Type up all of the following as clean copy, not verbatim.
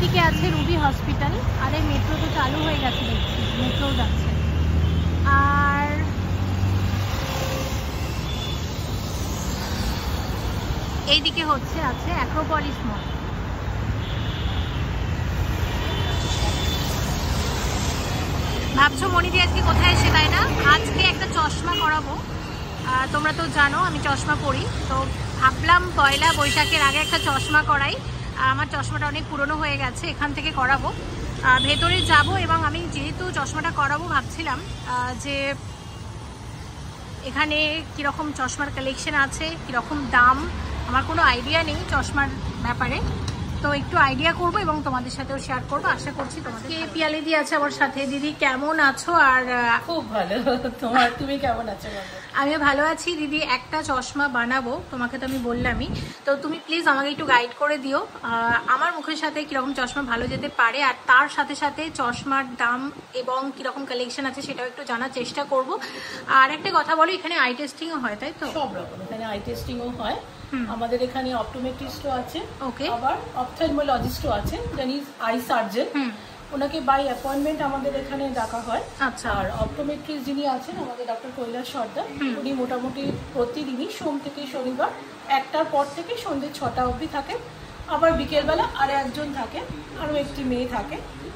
এইদিকে আছে Ruby hospital, আর এই মেট্রো তো চালু হয়ে গেছে, দেখছি মেট্রো যাচ্ছে। আর এইদিকে হচ্ছে আছে অ্যাক্রোপলিস মল। ভাবছো মনিদি আজকে কোথায় এসে, তাই না? আজকে একটা চশমা করাবো। তোমরা তো জানো আমি চশমা পরি, তো ভাবলাম পয়লা বৈশাখের আগে একটা চশমা করাই। আমার চশমাটা অনেক পুরনো হয়ে গেছে, এখান থেকে করাবো। ভেতরে যাব এবং আমি যেহেতু চশমাটা করাবো ভাবছিলাম যে এখানে কীরকম চশমার কালেকশন আছে, কীরকম দাম, আমার কোনো আইডিয়া নেই চশমার ব্যাপারে, তো একটু আইডিয়া করবো এবং তোমাদের সাথেও শেয়ার করবো। আশা করছি তোমাদেরকে। পিয়ালি দি আছে আমার সাথে। দিদি কেমন আছো? আর খুব ভালো, তুমি কেমন আছো? আমিও ভালো আছি দিদি। একটা চশমা বানাবো, তোমাকে তো আমি বললামই, তো তুমি প্লিজ আমাকে একটু গাইড করে দিও আমার মুখের সাথে কীরকম চশমা ভালো যেতে পারে, আর তার সাথে সাথে চশমার দাম এবং কীরকম কালেকশন আছে সেটাও একটু জানার চেষ্টা করব। আর একটা কথা বলো, এখানে আই টেস্টিংও হয় তাই তো? সব রকম এখানে আই টেস্টিংও হয়। আমাদের এখানে অপটোমেট্রিস্টও আছে, ওকে, আবার অপথলমোলজিস্টও আছে, যিনি আই সার্জন, ওনাকে বাই অ্যাপয়েন্টমেন্ট আমাদের এখানে ডাকা হয়। আচ্ছা। আর অপটোমেট্রিস্ট যিনি আছেন আমাদের ডক্টর কৈলাস সর্দার, উনি মোটামুটি প্রতিদিনই সোম থেকে শনিবার 1টার পর থেকে সন্ধ্যে 6টা অবধি থাকে। আবার বিকেলবেলা আর একজন থাকে, আরও একটি মেয়ে থাকে।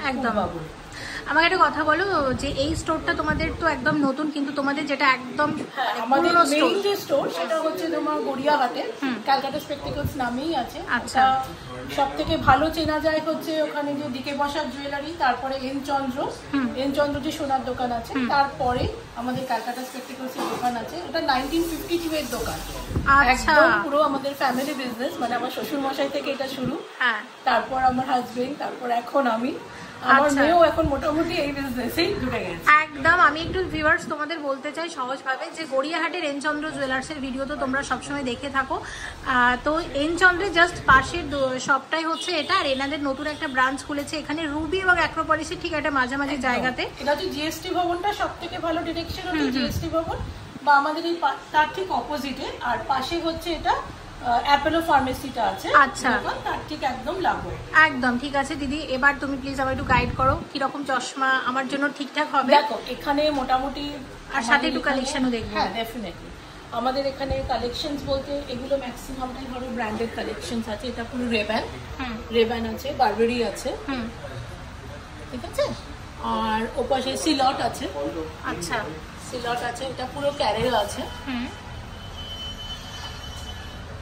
একদম বাবু। আমাকে একটা কথা বলো, যে এই স্টোরটা তোমাদের তো একদম নতুন, কিন্তু তোমাদের যেটা একদম আমাদের মেইন যে স্টোর সেটা হচ্ছে তোমার গড়িয়াহাটে ক্যালকাটা স্পেকটেকলস নামেই আছে। আচ্ছা। সব থেকে ভালো চেনা যায় হচ্ছে ওখানে যে দিকে বসার জুয়েলারি, তারপরে এন চন্দ্র যে সোনার দোকান আছে, তারপরে আমাদের ক্যালকাটা স্পেকটেকলস এর দোকান আছে। ওটা 1952 এর দোকান। একদম পুরো আমাদের ফ্যামিলি বিজনেস, মানে আমার শ্বশুর মশাই থেকে এটা শুরু, তারপর আমার হাজবেন্ড, তারপর এখন আমি, আমার মেয়েও এখন মোটামুটি এই বিজনেসেই ঢুকে গেছে। একদম। আমি একটু ভিউয়ার্স তোমাদের বলতে চাই সহজভাবে, যে গড়িয়াহাটের এনচন্দ্র জুয়েলার্সের ভিডিও তো তোমরা সবসময় দেখে থাকো, তো এনচন্দ্রের জাস্ট পাশের শপটাই হচ্ছে এটা। আর এনাদের নতুন একটা ব্রাঞ্চ খুলেছে এখানে রুবি এবং অ্যাক্রোপলিসের ঠিক একটা মাঝামাঝি জায়গাতে। এটা হচ্ছে জিএসটি ভবনটা সব থেকে ভালো ডিরেকশন হচ্ছে জিএসটি ভবন, বা আমাদের এই তার ঠিক অপোজিটে। আর পাশে হচ্ছে এটা অ্যাপোলো ফার্মেসিটা আছে। আচ্ছা, তার ঠিক একদম লাগবে। একদম ঠিক আছে দিদি। এবার তুমি প্লিজ আমাকে একটু গাইড করো কিরকম চশমা আমার জন্য ঠিকঠাক হবে। দেখো এখানে মোটামুটি, আর সাথে একটু কালেকশনও দেখবো। হ্যাঁ ডেফিনেটলি। আমাদের এখানে কালেকশনস বলতে এগুলো ম্যাক্সিমামটাই ধরো ব্র্যান্ডেড কালেকশনস আছে। এটা পুরো রেব্যান আছে, বারবেরি আছে, ঠিক আছে। আর ওপাশে সিলট আছে। আচ্ছা, সিলট আছে, এটা পুরো ক্যারেল আছে।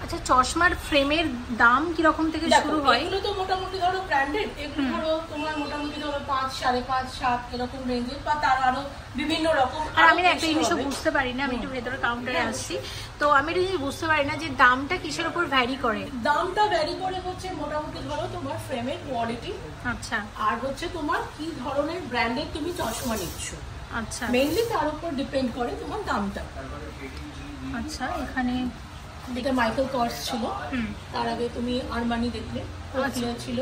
আচ্ছা, চশমার ফ্রেমের দাম কিরকম থেকে শুরু হয়? এগুলো তো মোটামুটি ধরো ব্র্যান্ডেড, এগুলো ধরো তোমার মোটামুটি ধরো 5, 5.5, 7 এরকম রেঞ্জের, বা তার আরো বিভিন্ন রকম। আর আমি একটা জিনিসও বুঝতে পারি না, আমি একটু ভেতরে কাউন্টারে আসছি, তো আমি একটা জিনিস বুঝতে পারি না যে দামটা কিসের উপর ভ্যারি করে। দামটা ভ্যারি করে হচ্ছে মোটামুটি ধরো তোমার ফ্রেমের কোয়ালিটি, আচ্ছা, আর হচ্ছে তোমার কি ধরনের ব্র্যান্ডের তুমি চশমা নিচ্ছ, আচ্ছা, মেইনলি তার উপর ডিপেন্ড করে তোমার দামটা। আচ্ছা, এখানে এটা মাইকেল কর্স ছিল, তার আগে তুমি আরমানি দেখলে, ছিল।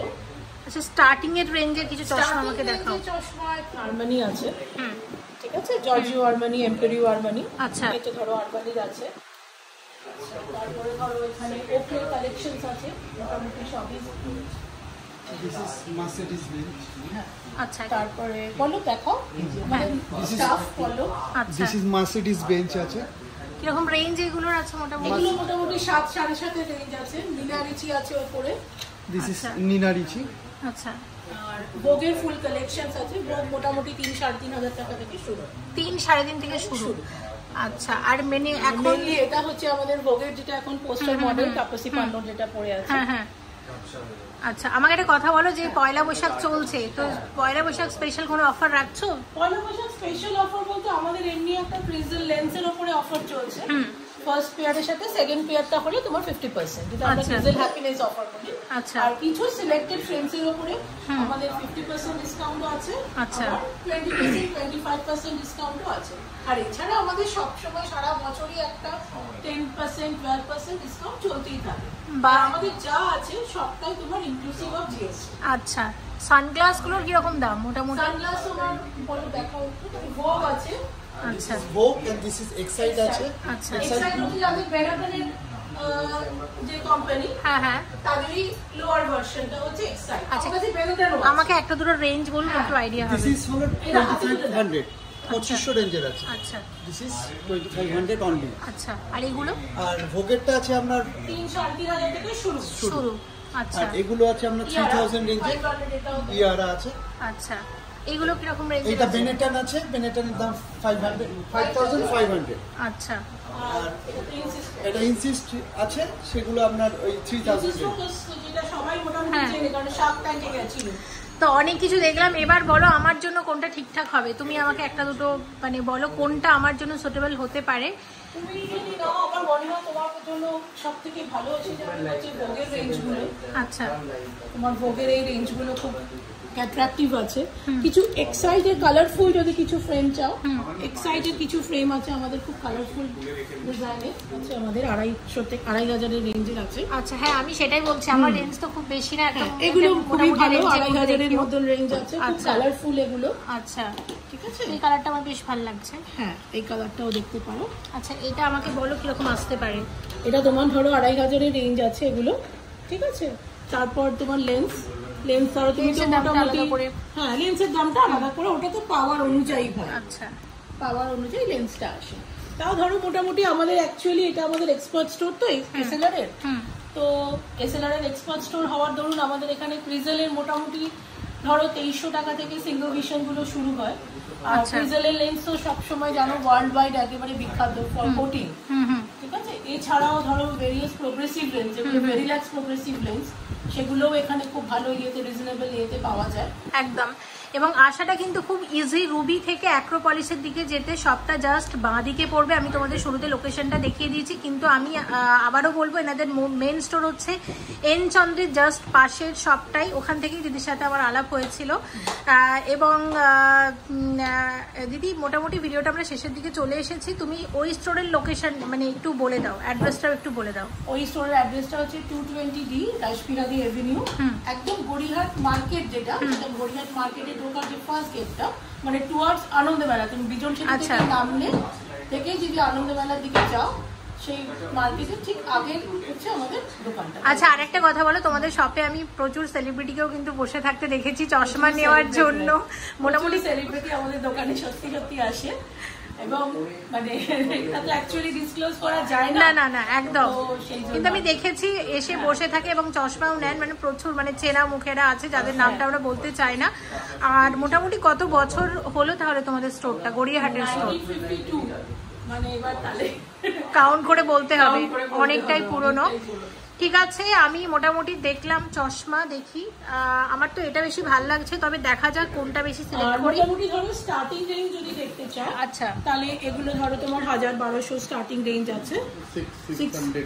আচ্ছা, স্টার্টিং এর রেঞ্জের কিছু চশমা আমাকে দেখাও। চশমা আরমানি আছে, ঠিক আছে, জর্জিও আরমানি, এম্পেরিও আরমানি। আচ্ছা, এটা ধরো আরমানির আছে। তারপরে ধরো এখানে ওকে কালেকশনস আছে, মোটামুটি সবই। This is Mercedes Benz. আচ্ছা, তারপরে বলো দেখাও, স্টাফ বলো। আচ্ছা, This is Mercedes Benz আছে। কিরকম রেঞ্জ এগুলোর আছে? এগুলো মোটামুটি 7, 7.5 রেঞ্জ আছে। নিনা রিচি আছে উপরে। This is Nina Ricci. আচ্ছা, আর ভোগের ফুল কালেকশনস আছে। ভোগ মোটামুটি 3-3.5 হাজার টাকা থেকে শুরু। 3-3.5 থেকে শুরু। আচ্ছা, আর মেনে এখন এটা হচ্ছে আমাদের ভোগের যেটা এখন পোস্টার মডেল, তাপসী পান্ডর যেটা পরে আছে। হ্যাঁ, হ্যাঁ। আচ্ছা, আমাকে একটা কথা বলো, যে পয়লা বৈশাখ চলছে, তো পয়লা বৈশাখ স্পেশাল কোনো অফার রাখছো? পয়লা বৈশাখ স্পেশাল অফার বলতে আমাদের এমনি একটা ক্রিস্টাল লেন্সের উপরে অফার চলছে। ফার্স্ট পেয়ারের সাথে সেকেন্ড পেয়ারটা হলে তোমার 50%, যেটা আমরা ক্রিস্টাল হ্যাপিনেস অফার বলি। আচ্ছা, আর কিছু সিলেক্টেড ফ্রেমসের উপরে আমাদের 50% ডিসকাউন্টও আছে। আচ্ছা, 20%, 25% ডিসকাউন্টও আছে। আর এছাড়া আমাদের সবসময় সারা বছরই একটা 10%, 12% ডিসকাউন্ট চলতেই থাকে। বা আমাদের যা আছে সবটাই তোমার ইনক্লুসিভ অফ জিএসটি। আচ্ছা, সানগ্লাস গুলোর কিরকম দাম মোটামুটি? সানগ্লাস তোমার বলো দেখাও, ভোগ আছে। আচ্ছা, Vogue and this is Excite আছে। আচ্ছা, এক্সাইট হচ্ছে যাদের বেনারসের যে কোম্পানি, হ্যাঁ হ্যাঁ, তাদেরই লোয়ার ভার্সনটা হচ্ছে এক্সাইট। আচ্ছা, আমাদের বেনেটানো আমাকে একটা দুটো রেঞ্জ বলুন, একটু আইডিয়া দিস হবে। ইজ হলো 2500, 2500 রেঞ্জের আছে। আচ্ছা দিস ইজ 2500 অনলি। আচ্ছা, আর এগুলো? আর ভোগেরটা আছে আপনার 3-3.5 থেকে শুরু। শুরু। আচ্ছা আর এগুলো আছে আপনার 3000 রেঞ্জে। ইয়ারা আছে। আচ্ছা, এগুলো কিরকম রেঞ্জ? এটা বেনেটন আছে, বেনেটনের দাম 5500। আচ্ছা, আর এটা ইনসিস্ট আছে, সেগুলো আপনার ওই 3000 রেঞ্জ। যেটা সবাই মোটামুটি চেনে, কারণ শার্ক ট্যাঙ্কে গেছিল। তো অনেক কিছু দেখলাম, এবার বলো আমার জন্য কোনটা ঠিকঠাক হবে। তুমি আমাকে একটা দুটো মানে বলো কোনটা আমার জন্য সুটেবল হতে পারে। তুমি যদি নাও, আমার মনে হয় তোমার জন্য সবথেকে ভালো হচ্ছে ভোগের রেঞ্জগুলো। আচ্ছা, তোমার ভোগের এই রেঞ্জগুলো খুব অ্যাট্রাকটিভ আছে। কিছু এক্সাইটেড কালারফুল যদি কিছু ফ্রেম চাও, এক্সাইটেড কিছু ফ্রেম আছে আমাদের, খুব কালারফুল ডিজাইনের আছে আমাদের, 2500 রেঞ্জের আছে। আচ্ছা, হ্যাঁ আমি সেটাই বলছি, আমার রেঞ্জ তো খুব বেশি না, একদম এগুলো খুবই মোটামুটি ভালো, range এর 2500 মধ্যে মধ্যে রেঞ্জ আছে, খুব আচ্ছা। কালারফুল এগুলো। আচ্ছা, ঠিক আছে, এই কালারটা আমার বেশ ভালো লাগছে। হ্যাঁ এই কালারটাও দেখতে পারো। আচ্ছা, এটা আমাকে বলো কিরকম আসতে পারে। এটা তোমার ধরো 2500 রেঞ্জ আছে এগুলো, ঠিক আছে। তারপর তোমার লেন্স ধরো তুমি তো লেন্সের দামটা মোটামুটি, আলাদা করে। হ্যাঁ লেন্সের দামটা আলাদা করে, ওটা তো পাওয়ার অনুযায়ী হয়, আচ্ছা, পাওয়ার অনুযায়ী লেন্সটা আসে। তাও ধরো মোটামুটি আমাদের অ্যাকচুয়ালি এটা আমাদের এক্সপার্ট স্টোর তো এসএলআর এর, তো এসএলআর এর এক্সপার্ট স্টোর হওয়ার দরুন আমাদের এখানে ক্রিজেলের মোটামুটি ধরো 2300 টাকা থেকে সিঙ্গল ভিশন গুলো শুরু হয়। আর ক্রিজেলের লেন্স তো সবসময় জানো ওয়ার্ল্ড ওয়াইড একেবারে বিখ্যাত ফর কোটিং, ঠিক আছে। এছাড়াও ধরো ভেরিয়াস প্রোগ্রেসিভ লেন্স, যেগুলো ভেরিল্যাক্স প্রোগ্রেসিভ লেন্স, সেগুলোও এখানে খুব ভালো ইয়েতে, রিজনেবল ইয়েতে পাওয়া যায় একদম। এবং আশাটা কিন্তু খুব ইজি, রুবি থেকে অ্যাক্রোপলিসের দিকে যেতে সবটা জাস্ট বাঁ দিকে পড়বে। আমি তোমাদের শুরুতে লোকেশনটা দেখিয়ে দিয়েছি, কিন্তু আমি আবারও বলবো এনাদের মেন স্টোর হচ্ছে এন চন্দ্রের জাস্ট পাশের সবটাই, ওখান থেকেই দিদির সাথে আমার আলাপ হয়েছিল। এবং দিদি মোটামুটি ভিডিওটা আমরা শেষের দিকে চলে এসেছি, তুমি ওই স্টোরের লোকেশন মানে একটু বলে দাও, অ্যাড্রেসটাও একটু বলে দাও। ওই স্টোরের অ্যাড্রেসটা হচ্ছে 220D রাজপিরাদি এভিনিউ, একদম গড়িয়াহাট মার্কেট, যেটা গড়িয়াহাট মার্কেটে ঢোকার যে ফার্স্ট গেটটা, মানে টুয়ার্ডস আনন্দমেলা, তুমি বিজন সেতু থেকে নামলে থেকে যদি আনন্দমেলার দিকে যাও, সেই মার্কেটের ঠিক আগের হচ্ছে আমাদের দোকানটা। আচ্ছা, আরেকটা কথা বলো, তোমাদের শপে আমি প্রচুর সেলিব্রিটিকেও কিন্তু বসে থাকতে দেখেছি চশমা নেওয়ার জন্য। মোটামুটি সেলিব্রিটি আমাদের দোকানে সত্যি সত্যি আসে, এবং মানে এটা তো অ্যাকচুয়ালি ডিসক্লোজ করা যায় না। না না না একদম, সেই জন্য কিন্তু আমি দেখেছি এসে বসে থাকে এবং চশমাও নেন, মানে প্রচুর মানে চেনা মুখেরা আছে যাদের নামটা আমরা বলতে চাই না। আর মোটামুটি কত বছর হলো তাহলে তোমাদের স্টোরটা, গড়িয়াহাটের স্টোর? 1952, মানে এবার তাহলে কাউন্ট করে বলতে হবে, Count করে বলতে অনেকটাই হবে, পুরনো। অনেকটাই পুরনো। ঠিক আছে, আমি মোটামুটি দেখলাম চশমা, দেখি আমার তো এটা বেশি ভালো লাগছে, তবে দেখা যাক কোনটা বেশি সিলেক্ট করি। মোটামুটি ধরো স্টার্টিং রেঞ্জ যদি দেখতে চাও, আচ্ছা, তাহলে এগুলো ধরো তোমার 1000-1200 স্টার্টিং রেঞ্জ আছে। 600,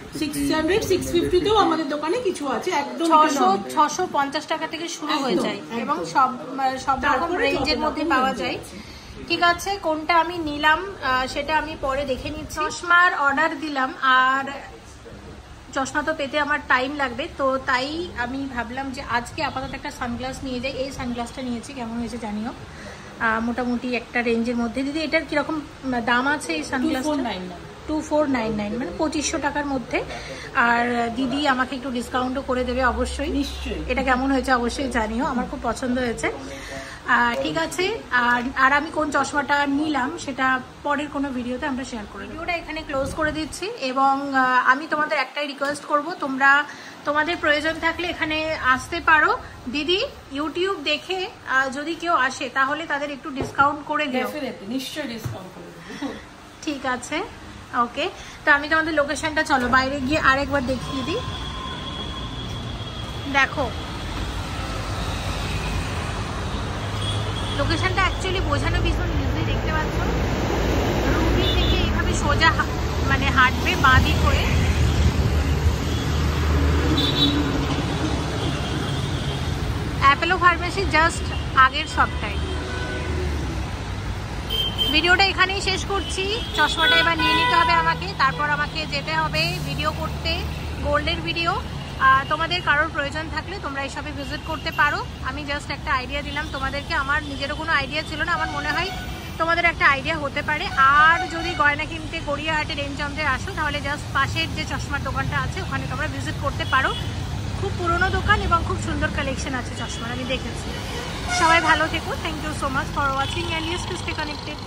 650 তেও আমাদের দোকানে কিছু আছে, একদম 650 টাকা থেকে শুরু হয়ে যায়, এবং সব রকম রেঞ্জের মধ্যে পাওয়া যায়। ঠিক আছে, কোনটা আমি নিলাম সেটা আমি পরে দেখে নিচ্ছি। চশমার অর্ডার দিলাম, আর চশমা তো পেতে আমার টাইম লাগবে, তো তাই আমি ভাবলাম যে আজকে আপাতত একটা সানগ্লাস নিয়ে যাই। এই সানগ্লাসটা নিয়েছি, কেমন হয়েছে জানিও, মোটামুটি একটা রেঞ্জের মধ্যে। দিদি এটার কিরকম দাম আছে এই সানগ্লাসটা? 2499, মানে 2500 টাকার মধ্যে। আর দিদি আমাকে একটু ডিসকাউন্টও করে দেবে অবশ্যই। নিশ্চয়ই। এটা কেমন হয়েছে অবশ্যই জানিও, আমার খুব পছন্দ হয়েছে। ঠিক আছে, আর আমি কোন চশমাটা নিলাম সেটা পরের কোনো ভিডিওতে আমরা শেয়ার করে দেব। ভিডিওটা এখানে ক্লোজ করে দিচ্ছি, এবং আমি তোমাদের একটাই রিকোয়েস্ট করব, তোমাদের প্রয়োজন থাকলে এখানে আসতে পারো। দিদি ইউটিউব দেখে যদি কেউ আসে তাহলে তাদের একটু ডিসকাউন্ট করে দিও। নিশ্চয়ই ডিসকাউন্ট করে দেব। ঠিক আছে, ওকে। তো আমি তোমাদের লোকেশনটা চলো বাইরে গিয়ে আরেকবার দেখিয়ে দিই। দেখো লোকেশনটা অ্যাকচুয়ালি বোঝানো ভীষণ ইজি, দেখতে পাচ্ছ। রুবি থেকে এইভাবে সোজা মানে হাঁটবে বাঁ দিক হয়ে, অ্যাপোলো ফার্মেসি জাস্ট আগের সবটাই। ভিডিওটা এখানেই শেষ করছি। চশমাটা এবার নিয়ে নিতে হবে আমাকে, তারপর আমাকে যেতে হবে ভিডিও করতে, গোল্ডের ভিডিও। তোমাদের কারোর প্রয়োজন থাকলে তোমরা এই শপে ভিজিট করতে পারো। আমি জাস্ট একটা আইডিয়া দিলাম তোমাদেরকে, আমার নিজেরও কোনো আইডিয়া ছিল না। আমার মনে হয় তোমাদের একটা আইডিয়া হতে পারে। আর যদি গয়না কিনতে গড়িয়াহাটের এনচন্দ্রে আসো তাহলে জাস্ট পাশের যে চশমার দোকানটা আছে ওখানে তোমরা ভিজিট করতে পারো। খুব পুরনো দোকান এবং খুব সুন্দর কালেকশন আছে চশমার, আমি দেখেছি। সবাই ভালো থেকো, thank you so much for watching and use to stay connected.